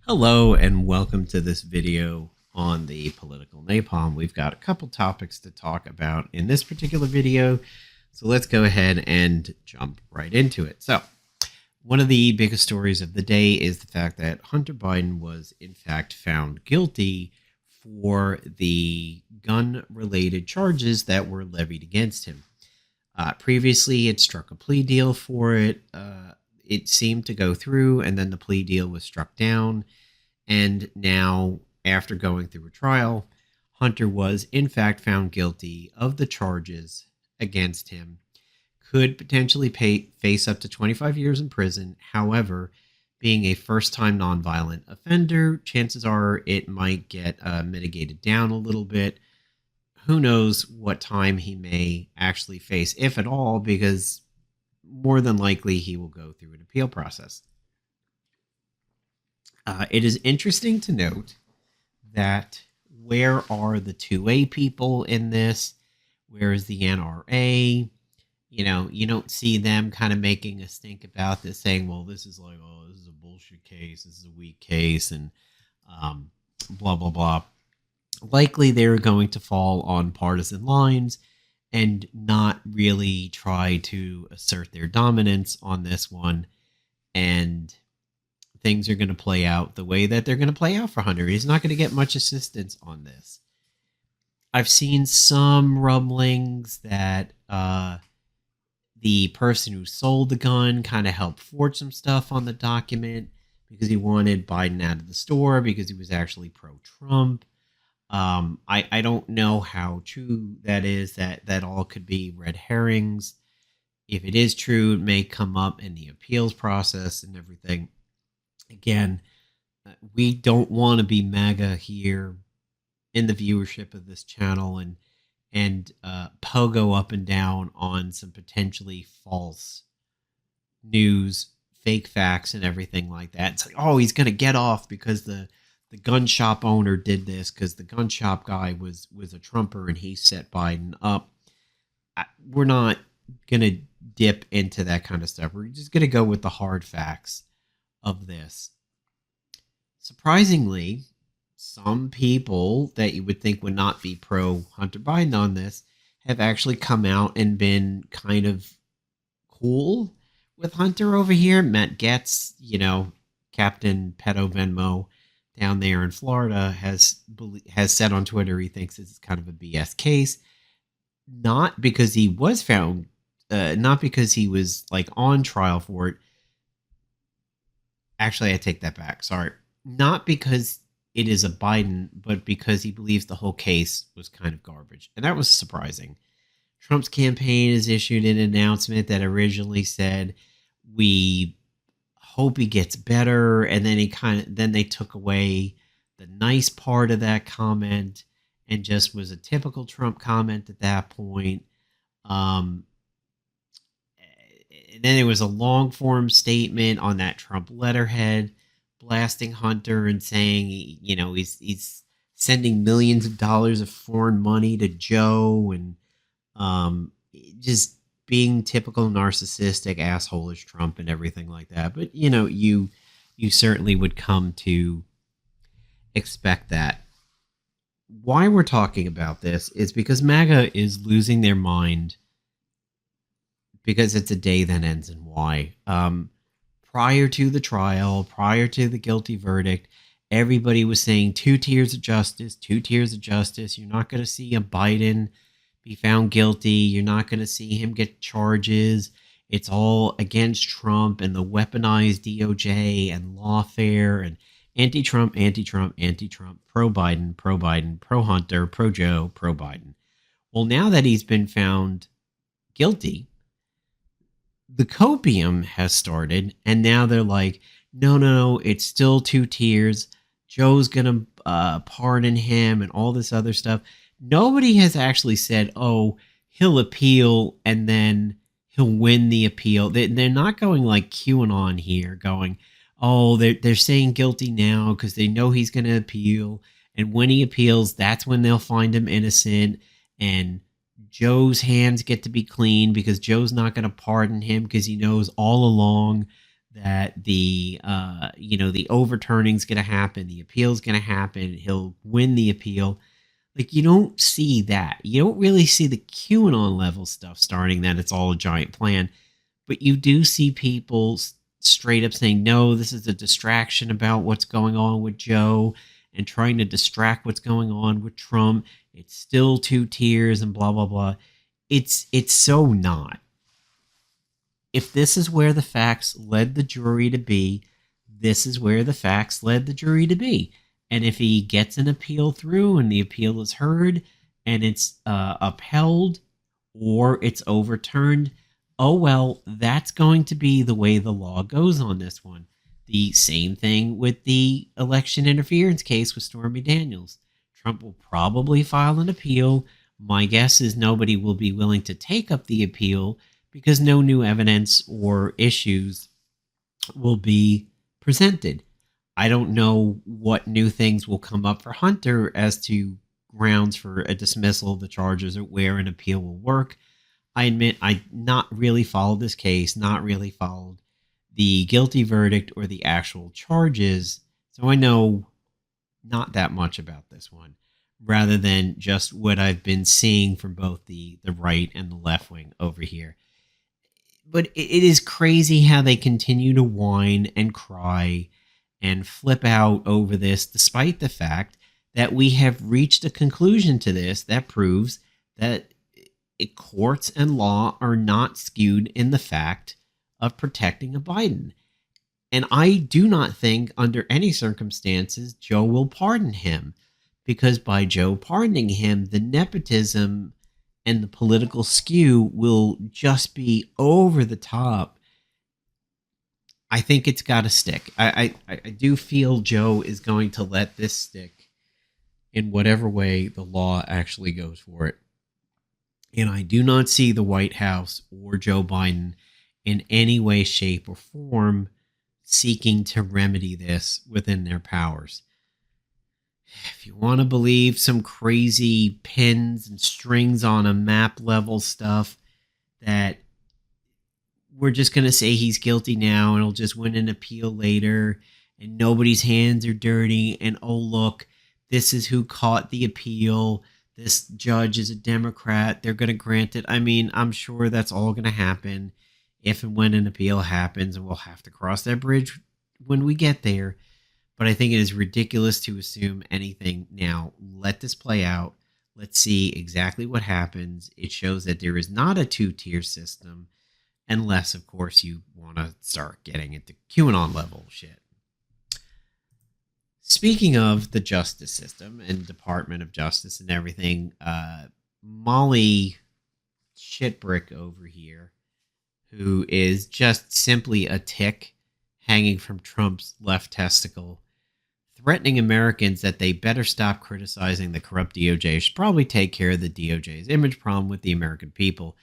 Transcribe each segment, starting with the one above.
Hello and welcome to this video on the political napalm. We've got a couple topics to talk about in this particular video, so let's go ahead and jump right into it. So, one of the biggest stories of the day is the fact that Hunter Biden was in fact found guilty for the gun-related charges that were levied against him. Previously, he had struck a plea deal for it. It seemed to go through, and then the plea deal was struck down. And now, after going through a trial, Hunter was in fact found guilty of the charges against him. Could potentially face up to 25 years in prison. However, being a first-time nonviolent offender, chances are it might get mitigated down a little bit. Who knows what time he may actually face, if at all, because more than likely he will go through an appeal process. It is interesting to note that where are the 2A people in this? Where is the NRA? You don't see them kind of making a stink about this, saying, well, this is like, oh, this is a bullshit case. This is a weak case, and blah, blah, blah. Likely they're going to fall on partisan lines and not really try to assert their dominance on this one. And things are going to play out the way that they're going to play out for Hunter. He's not going to get much assistance on this. I've seen some rumblings that the person who sold the gun kind of helped forge some stuff on the document because he wanted Biden out of the store because he was actually pro-Trump. I don't know how true that is. That all could be red herrings. If it is true, it may come up in the appeals process and everything. Again, we don't want to be MAGA here in the viewership of this channel and pogo up and down on some potentially false news, fake facts, and everything like that. It's like, oh, he's going to get off because the gun shop owner did this because the gun shop guy was a Trumper and he set Biden up. We're not going to dip into that kind of stuff. We're just going to go with the hard facts of this. Surprisingly, some people that you would think would not be pro Hunter Biden on this have actually come out and been kind of cool with Hunter over here. Matt Getz, Captain Pedo Venmo down there in Florida has said on Twitter he thinks this is kind of a BS case, not because he was found, not because he was like on trial for it. Actually, I take that back. Sorry. Not because it is a Biden, but because he believes the whole case was kind of garbage. And that was surprising. Trump's campaign has issued an announcement that originally said, we hope he gets better. And then they took away the nice part of that comment and just was a typical Trump comment at that point. And then there was a long form statement on that Trump letterhead blasting Hunter and saying, he's sending millions of dollars of foreign money to Joe and just being typical narcissistic, assholeish Trump and everything like that. But, you certainly would come to expect that. Why we're talking about this is because MAGA is losing their mind because it's a day that ends in Y. Prior to the trial, prior to the guilty verdict, everybody was saying 2 tiers of justice, 2 tiers of justice. You're not going to see a Biden be found guilty. You're not going to see him get charges. It's all against Trump and the weaponized DOJ and lawfare and anti-Trump, anti-Trump, anti-Trump, pro-Biden, pro-Biden, pro-Hunter, pro-Joe, pro-Biden. Well, now that he's been found guilty, the copium has started, and now they're like, no, it's still 2 tiers. Joe's going to pardon him and all this other stuff. Nobody has actually said, oh, he'll appeal and then he'll win the appeal. They're not going like QAnon here, going, oh, they're saying guilty now because they know he's going to appeal. And when he appeals, that's when they'll find him innocent. And Joe's hands get to be clean because Joe's not going to pardon him because he knows all along that the the overturning's going to happen, the appeal's going to happen, he'll win the appeal. Like, you don't see that. You don't really see the QAnon level stuff starting that it's all a giant plan. But you do see people straight up saying, no, this is a distraction about what's going on with Joe and trying to distract what's going on with Trump. It's still two tiers and blah, blah, blah. It's so not. If this is where the facts led the jury to be, this is where the facts led the jury to be. And if he gets an appeal through and the appeal is heard and it's upheld or it's overturned, oh, well, that's going to be the way the law goes on this one. The same thing with the election interference case with Stormy Daniels. Trump will probably file an appeal. My guess is nobody will be willing to take up the appeal because no new evidence or issues will be presented. I don't know what new things will come up for Hunter as to grounds for a dismissal of the charges or where an appeal will work. I admit I not really followed this case, not really followed the guilty verdict or the actual charges, so I know not that much about this one, rather than just what I've been seeing from both the right and the left wing over here. But it is crazy how they continue to whine and cry and flip out over this, despite the fact that we have reached a conclusion to this that proves that courts and law are not skewed in the fact of protecting a Biden. And I do not think under any circumstances Joe will pardon him, because by Joe pardoning him, the nepotism and the political skew will just be over the top. I think it's got to stick. I do feel Joe is going to let this stick in whatever way the law actually goes for it. And I do not see the White House or Joe Biden in any way, shape, or form seeking to remedy this within their powers. If you want to believe some crazy pins and strings on a map level stuff that we're just going to say he's guilty now and he'll just win an appeal later and nobody's hands are dirty and oh look, this is who caught the appeal, this judge is a Democrat, they're going to grant it. I mean, I'm sure that's all going to happen if and when an appeal happens, and we'll have to cross that bridge when we get there. But I think it is ridiculous to assume anything now. Let this play out. Let's see exactly what happens. It shows that there is not a two-tier system, unless, of course, you want to start getting into QAnon level shit. Speaking of the justice system and Department of Justice and everything, Molly Shitbrick over here, who is just simply a tick hanging from Trump's left testicle, threatening Americans that they better stop criticizing the corrupt DOJ, should probably take care of the DOJ's image problem with the American people,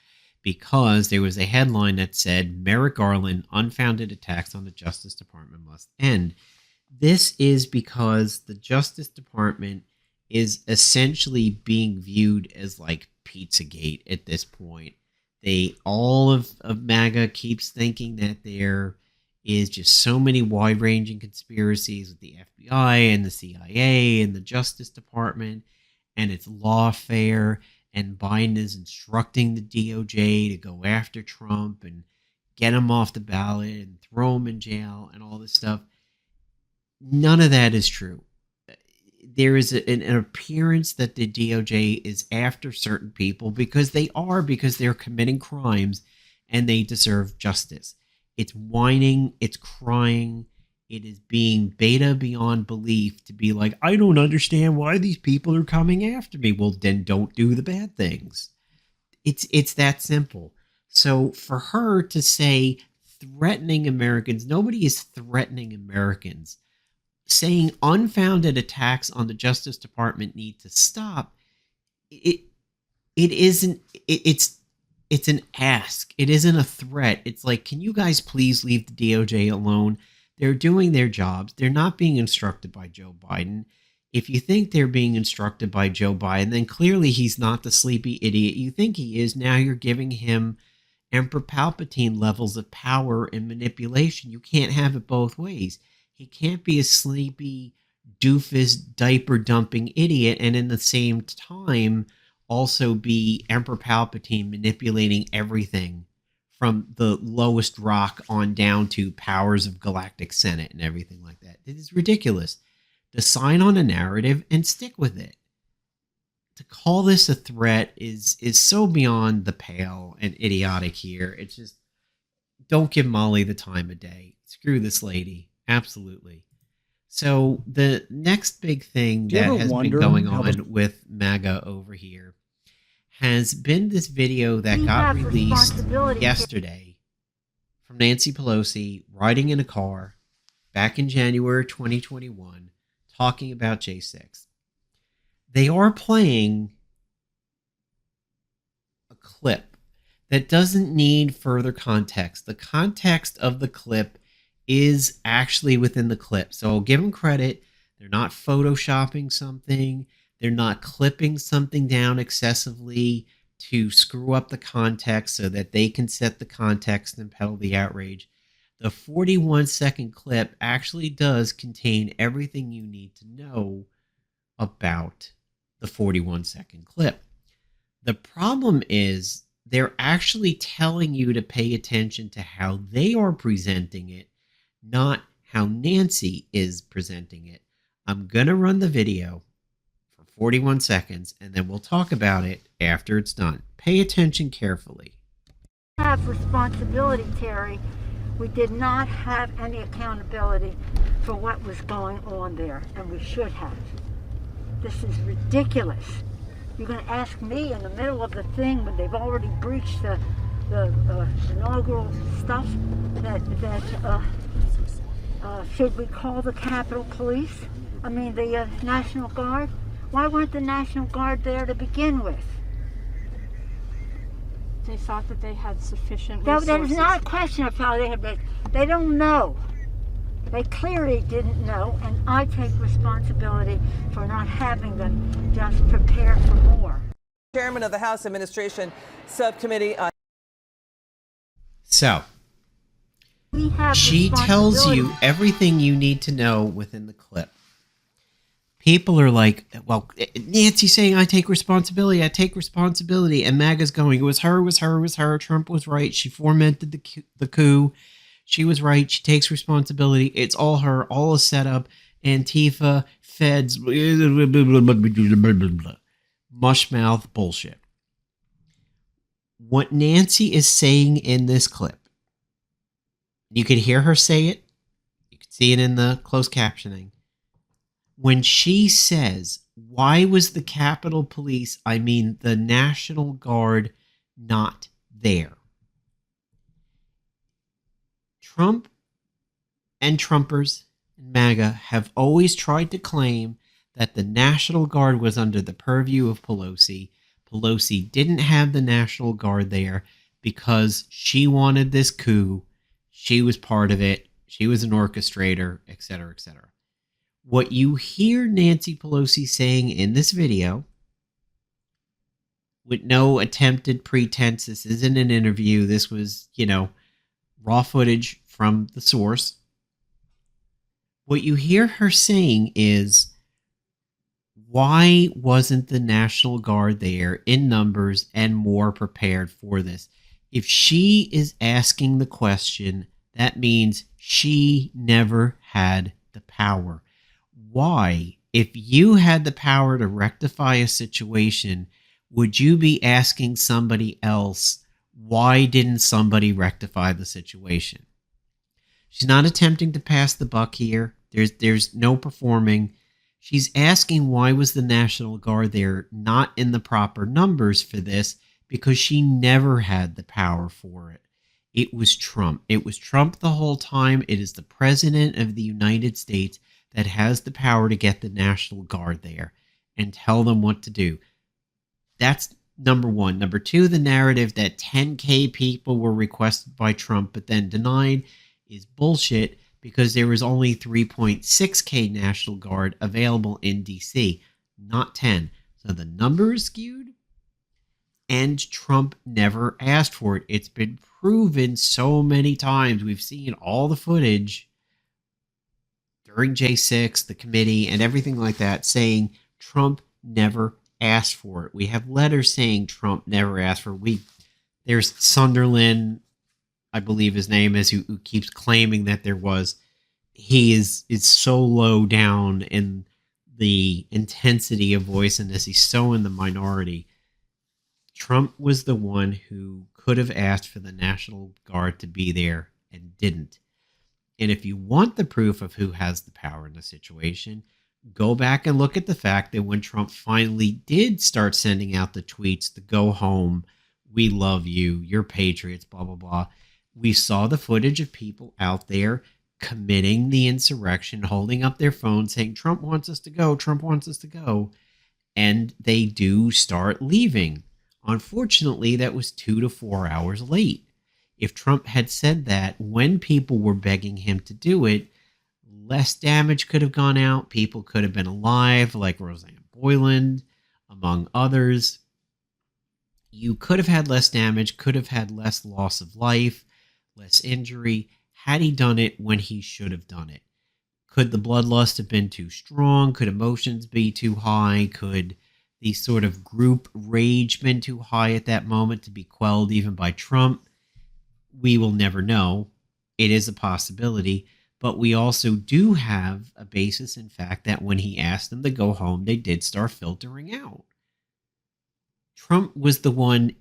because there was a headline that said, Merrick Garland, unfounded attacks on the Justice Department must end. This is because the Justice Department is essentially being viewed as like Pizzagate at this point. All of MAGA keeps thinking that there is just so many wide-ranging conspiracies with the FBI and the CIA and the Justice Department, and it's lawfare, and Biden is instructing the DOJ to go after Trump and get him off the ballot and throw him in jail and all this stuff. None of that is true. There is an appearance that the DOJ is after certain people because they're committing crimes and they deserve justice. It's whining, it's crying, it is being beta beyond belief to be like, I don't understand why these people are coming after me. Well, then don't do the bad things. It's that simple. So for her to say threatening Americans, nobody is threatening Americans. Saying unfounded attacks on the Justice Department need to stop. It's an ask. It isn't a threat. It's like, can you guys please leave the DOJ alone? They're doing their jobs. They're not being instructed by Joe Biden. If you think they're being instructed by Joe Biden, then clearly he's not the sleepy idiot you think he is. Now you're giving him Emperor Palpatine levels of power and manipulation. You can't have it both ways. He can't be a sleepy, doofus, diaper dumping idiot and in the same time also be Emperor Palpatine manipulating everything from the lowest rock on down to powers of Galactic Senate and everything like that. It is ridiculous. Decide on a narrative and stick with it. To call this a threat is so beyond the pale and idiotic here. It's just, don't give Molly the time of day. Screw this lady. Absolutely. So the next big thing that has been going on with MAGA over here has been this video that got released yesterday from Nancy Pelosi riding in a car back in January 2021 talking about J6. They are playing a clip that doesn't need further context. The context of the clip is actually within the clip. So give them credit. They're not photoshopping something. They're not clipping something down excessively to screw up the context so that they can set the context and peddle the outrage. The 41-second clip actually does contain everything you need to know about the 41-second clip. The problem is they're actually telling you to pay attention to how they are presenting it, not how Nancy is presenting it. I'm going to run the video for 41 seconds, and then we'll talk about it after it's done. Pay attention carefully. Have responsibility, Terry. We did not have any accountability for what was going on there, and we should have. This is ridiculous. You're going to ask me in the middle of the thing when they've already breached the inaugural stuff that should we call the Capitol Police? I mean the National Guard? Why weren't the National Guard there to begin with? They thought that they had sufficient resources. That is not a question of how they had. They don't know. They clearly didn't know, and I take responsibility for not having them just prepare for more. Chairman of the House Administration Subcommittee on... So, she tells you everything you need to know within the clip. People are like, well, Nancy's saying I take responsibility, and MAGA's going, it was her, Trump was right, she fomented the coup, she was right, she takes responsibility, it's all her, all a setup, Antifa, feds, mushmouth bullshit. What Nancy is saying in this clip, you could hear her say it, you could see it in the closed captioning. When she says, why was the Capitol Police, I mean the National Guard, not there? Trump and Trumpers and MAGA have always tried to claim that the National Guard was under the purview of Pelosi. Pelosi didn't have the National Guard there because she wanted this coup. She was part of it. She was an orchestrator, etc., etc. What you hear Nancy Pelosi saying in this video, with no attempted pretense, this isn't an interview, this was, raw footage from the source. What you hear her saying is, why wasn't the National Guard there in numbers and more prepared for this? If she is asking the question, that means she never had the power. Why, if you had the power to rectify a situation, would you be asking somebody else, why didn't somebody rectify the situation? She's not attempting to pass the buck here. There's no performing. She's asking why was the National Guard there not in the proper numbers for this, because she never had the power for it. It was Trump. It was Trump the whole time. It is the President of the United States that has the power to get the National Guard there and tell them what to do. That's number one. Number two, the narrative that 10K people were requested by Trump but then denied is bullshit because there was only 3.6K National Guard available in DC, not 10. So the number is skewed. And Trump never asked for it. It's been proven so many times. We've seen all the footage during J6, the committee, and everything like that saying Trump never asked for it. We have letters saying Trump never asked for it. There's Sunderland, I believe his name is, who keeps claiming that there was. He is so low down in the intensity of voicing this. He's so in the minority. Trump was the one who could have asked for the National Guard to be there and didn't. And if you want the proof of who has the power in the situation, go back and look at the fact that when Trump finally did start sending out the tweets, the go home, we love you, you're patriots, blah, blah, blah. We saw the footage of people out there committing the insurrection, holding up their phones saying, Trump wants us to go, Trump wants us to go. And they do start leaving. Unfortunately, that was 2 to 4 hours late. If Trump had said that when people were begging him to do it, less damage could have gone out. People could have been alive, like Roseanne Boyland, among others. You could have had less damage, could have had less loss of life, less injury, had he done it when he should have done it. Could the bloodlust have been too strong? Could emotions be too high? Could the sort of group rage been too high at that moment to be quelled even by Trump? We will never know. It is a possibility, but we also do have a basis in fact that when he asked them to go home, they did start filtering out. Trump was the one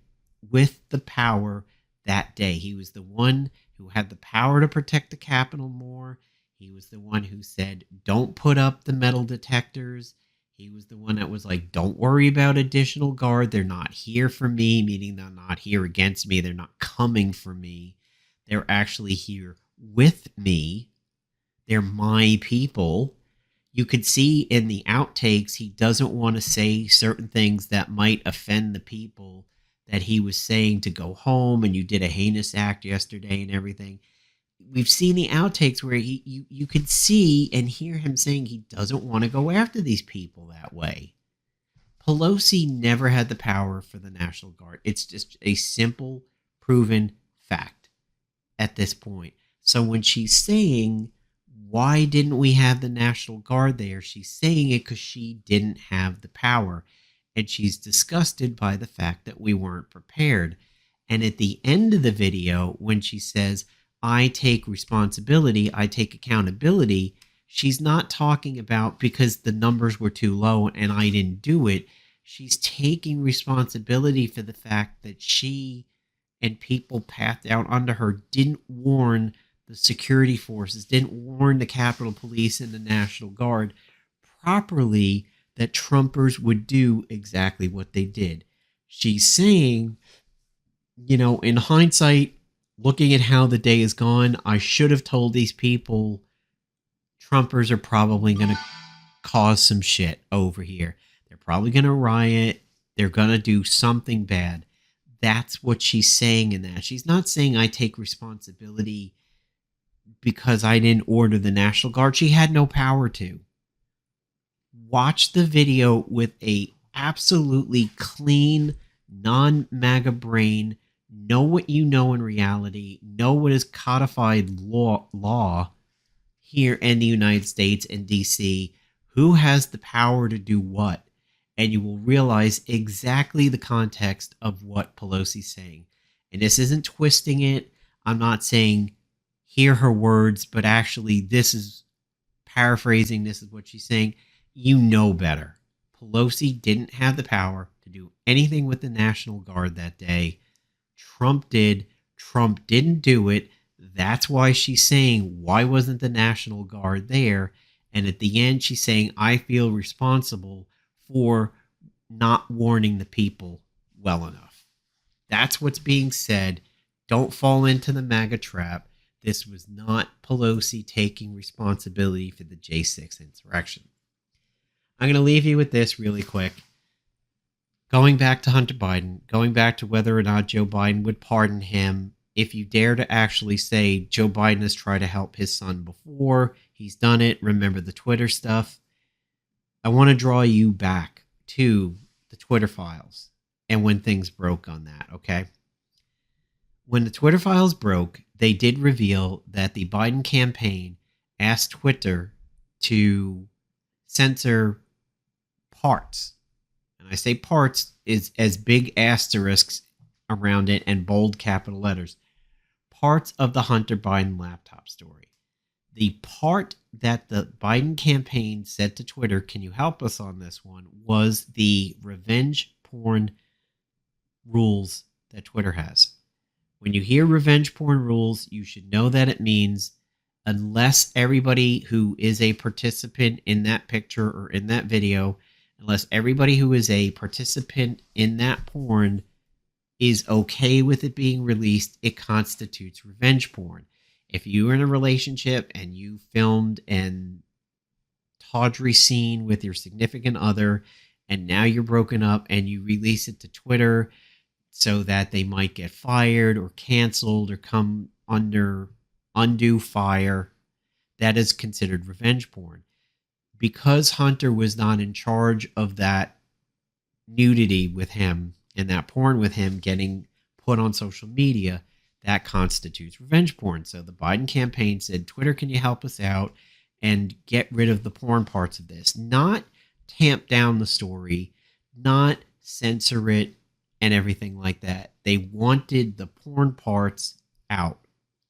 with the power that day. He was the one who had the power to protect the Capitol more. He was the one who said, don't put up the metal detectors. He was the one that was like, don't worry about additional guard. They're not here for me, meaning they're not here against me. They're not coming for me. They're actually here with me. They're my people. You could see in the outtakes, he doesn't want to say certain things that might offend the people that he was saying to go home, and you did a heinous act yesterday and everything. We've seen the outtakes where you could see and hear him saying he doesn't want to go after these people that way. Pelosi never had the power for the National Guard. It's just a simple, proven fact at this point. So when she's saying, why didn't we have the National Guard there? She's saying it because she didn't have the power. And she's disgusted by the fact that we weren't prepared. And at the end of the video, when she says, I take responsibility, I take accountability, she's not talking about because the numbers were too low and I didn't do it. She's taking responsibility for the fact that she and people pathed out under her didn't warn the security forces, didn't warn the Capitol Police and the National Guard properly that Trumpers would do exactly what they did. She's saying, in hindsight, looking at how the day is gone, I should have told these people Trumpers are probably going to cause some shit over here. They're probably going to riot. They're going to do something bad. That's what she's saying in that. She's not saying I take responsibility because I didn't order the National Guard. She had no power to. Watch the video with a absolutely clean, non-MAGA brain. Know what you know in reality. Know what is codified law here in the United States and DC. Who has the power to do what? And you will realize exactly the context of what Pelosi's saying. And this isn't twisting it. I'm not saying hear her words, but actually this is paraphrasing. This is what she's saying. You know better. Pelosi didn't have the power to do anything with the National Guard that day. Trump did. Trump didn't do it. That's why she's saying, why wasn't the National Guard there? And at the end, she's saying, I feel responsible for not warning the people well enough. That's what's being said. Don't fall into the MAGA trap. This was not Pelosi taking responsibility for the J6 insurrection. I'm going to leave you with this really quick. Going back to Hunter Biden, going back to whether or not Joe Biden would pardon him, if you dare to actually say Joe Biden has tried to help his son before, he's done it, remember the Twitter stuff, I want to draw you back to the Twitter files and when things broke on that, okay? When the Twitter files broke, they did reveal that the Biden campaign asked Twitter to censor parts. And I say parts is as big asterisks around it and bold capital letters. Parts of the Hunter Biden laptop story. The part that the Biden campaign said to Twitter, can you help us on this one, was the revenge porn rules that Twitter has. When you hear revenge porn rules, you should know that it means unless everybody who is a participant in that picture or in that video, unless everybody who is a participant in that porn is okay with it being released, it constitutes revenge porn. If you are in a relationship and you filmed an tawdry scene with your significant other, and now you're broken up and you release it to Twitter so that they might get fired or canceled or come under undue fire, that is considered revenge porn. Because Hunter was not in charge of that nudity with him and that porn with him getting put on social media, that constitutes revenge porn. So the Biden campaign said, Twitter, can you help us out and get rid of the porn parts of this? Not tamp down the story, not censor it and everything like that. They wanted the porn parts out.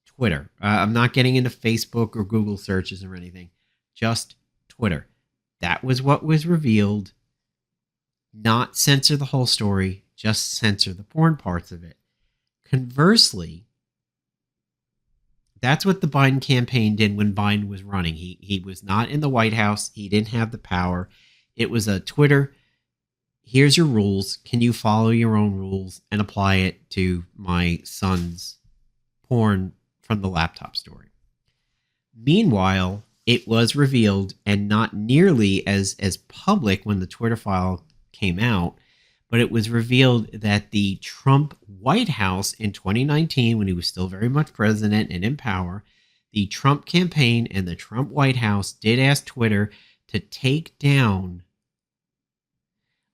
Twitter. I'm not getting into Facebook or Google searches or anything. Just Twitter. That was what was revealed. Not censor the whole story, just censor the porn parts of it. Conversely, that's what the Biden campaign did when Biden was running. He was not in the White House. He didn't have the power. It was a Twitter, here's your rules. Can you follow your own rules and apply it to my son's porn from the laptop story? Meanwhile, it was revealed, and not nearly as public when the Twitter file came out, but it was revealed that the Trump White House in 2019, when he was still very much president and in power, the Trump campaign and the Trump White House did ask Twitter to take down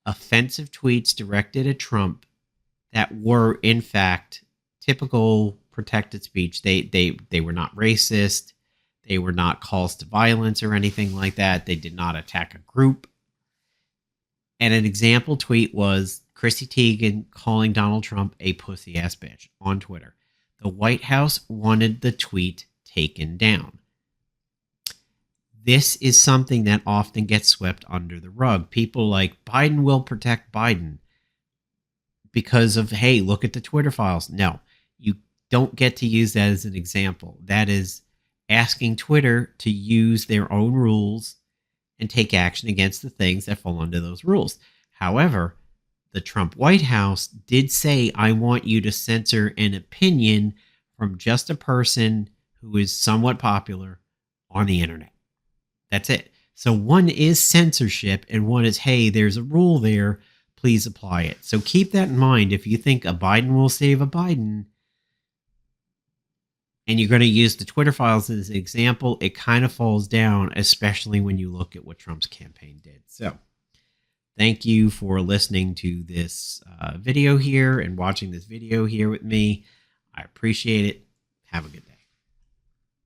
offensive tweets directed at Trump that were, in fact, typical protected speech. They were not racist. They were not calls to violence or anything like that. They did not attack a group. And an example tweet was Chrissy Teigen calling Donald Trump a pussy-ass bitch on Twitter. The White House wanted the tweet taken down. This is something that often gets swept under the rug. People like, Biden will protect Biden because of, hey, look at the Twitter files. No, you don't get to use that as an example. That is asking Twitter to use their own rules and take action against the things that fall under those rules. However, the Trump White House did say, I want you to censor an opinion from just a person who is somewhat popular on the internet. That's it. So one is censorship and one is, hey, there's a rule there. Please apply it. So keep that in mind. If you think a Biden will save a Biden, and you're going to use the Twitter files as an example, it kind of falls down, especially when you look at what Trump's campaign did. So thank you for listening to this video here and watching this video here with me. I appreciate it. Have a good day.